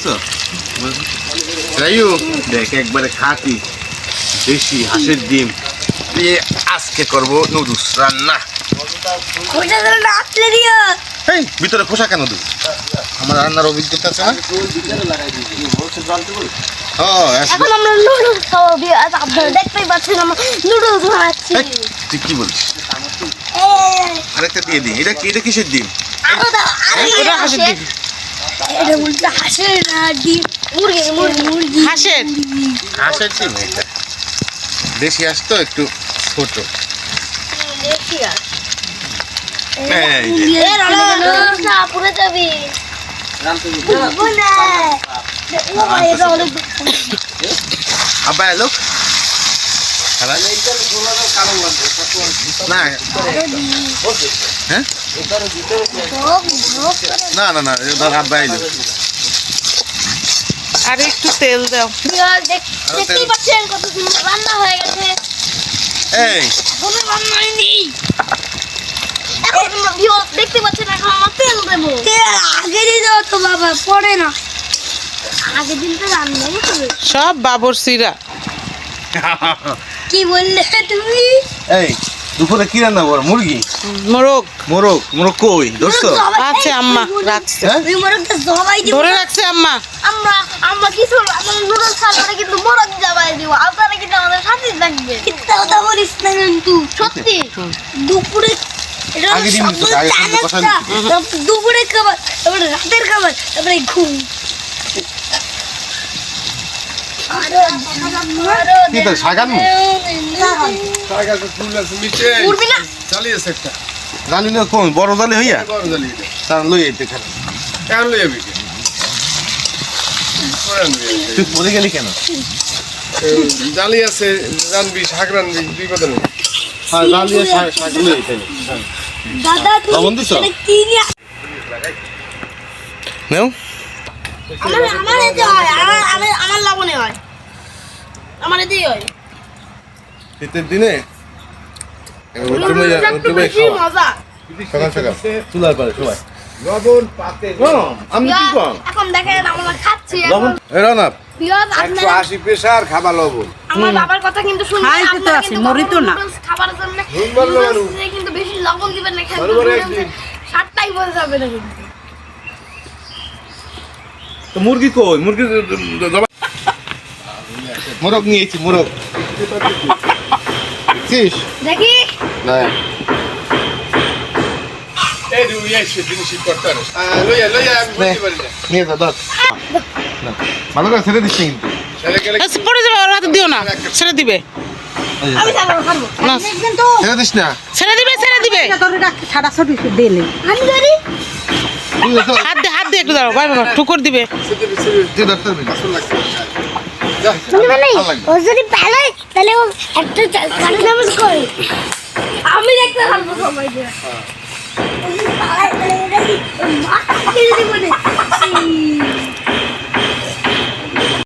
বুঝছো? দেখ একবারে খাঁটি দেশি হাঁসের ডিম দিয়ে আজকে করবো নুডলস রান্না। এই ভিতরে খোসা কেন দেবো? আমার রান্নার অভিজ্ঞতা আছে না? এখন আমরা নুডলস খাবো। আপনারা দেখতেই পাচ্ছেন আমরা নুডলস বানাচ্ছি। তুই কি বলছিস? আরেকটা দিয়ে দিই। এটা কিসের ডিম? এটা হাঁসের ডিম। এটা বলতে হাঁসের ডিম, মুরগি হাঁসের ডিম। এটা দেশি হাঁস তো একটু ছোট। দেশি হাঁস। এই যে পুরে যাবি। আব্বা এলো না? হ্যাঁ না না না ধর আব্বা এলো। আর একটু তেল দাও। দেখতেই পাচ্ছেন কত সুন্দর রান্না হয়ে গেছে। এই কোনো রান্না হয়নি। এখন দেখতে পাচ্ছেন এখন আমার তেল দেবো। আগে দিয়ে দাও তো বাবা, পরে না। আগে দিন তো রান্নাই করবে। সব বাবরসিরা। কি বললে তুমি? এই দুপুরে কি রান্না করো? মুরগি মোরগ মোরগ কই ধরছো? আছে আম্মা রাখছে, তুমি মোরগটা জবাই দিও। ধরে রাখছে আম্মা। আমরা কিছু আমরা নুডলস খাবো কিন্তু মোরগ জবাই দিব। আপনারা কিন্তু আমাদের সাথে থাকবে। কথা বলিস না কিন্তু সত্যি। দুপুরে আগে দিন দিত, আগে দিন কথা দিত। দুপুরে খাবার, তারপরে রাতের খাবার, তারপরে ঘুম। কি তো সাগানো? উঠবি না? জানি না কোন বড় জালি হইয়া তার লই আইতে খারাপ। তুই পড়ে গেলি কেন? জালি আছে, রানবি শাক রানবি, দুই কথা নেই। হ্যাঁ জালি শাক লই আইতে। দাদা তুই লবণ দিছো? এটা কি নিয়ে? নাও আমার এতে হয়, আমার লবণে হয়, আমার এতেই হয়। শীতের দিনে বেশি মজা। সকাল সকাল চুলার পারে সবাই লবণ পাতে আমি কি কম এখন দেখেন আমরা খাচ্ছি। লবণ এরা না পিয়াজ আপনারা 180 প্রেসার খাবার লবণ। আমার বাবার কথা কিন্তু শুনবেন। খাইতে তো আছে, মরি তো না। খাবারের জন্য নুডলসে কিন্তু বেশি লবণ দিবেন না, খেলে বরাবর একদিন। স্বাদটাই বোঝা যাবে না কিন্তু। তো মুরগি কই? মুরগি মোরগ নিয়েছি মোরগ। দেখছিস? দেখি না এই দুই এসে জিনিস করতে পারে। লইয়া আমি বলতে পারি না। নিয়ে যা ধর। না, ভালো করে ছেড়ে দিচ্ছি কিন্তু ছেলে গেলে পড়ে যাবে, ওর হাতে দিও না, ছেড়ে দিবে। আমি খাবো না ছেড়ে দিস না। ছেড়ে দিবে, ছেড়ে দিবে। আমি ধরি। হাত দিয়ে একটু দাঁড়াও, ভাই বাবা টুকুর দিবে। যে ডাক্তার বিনা ও যদি পালায় তাহলে ও একটা নামাজ করে। আমি দেখতে পারবো সবাইকে। ও যদি পালায় তাহলে এটা কি মাথা কেটে দিব না?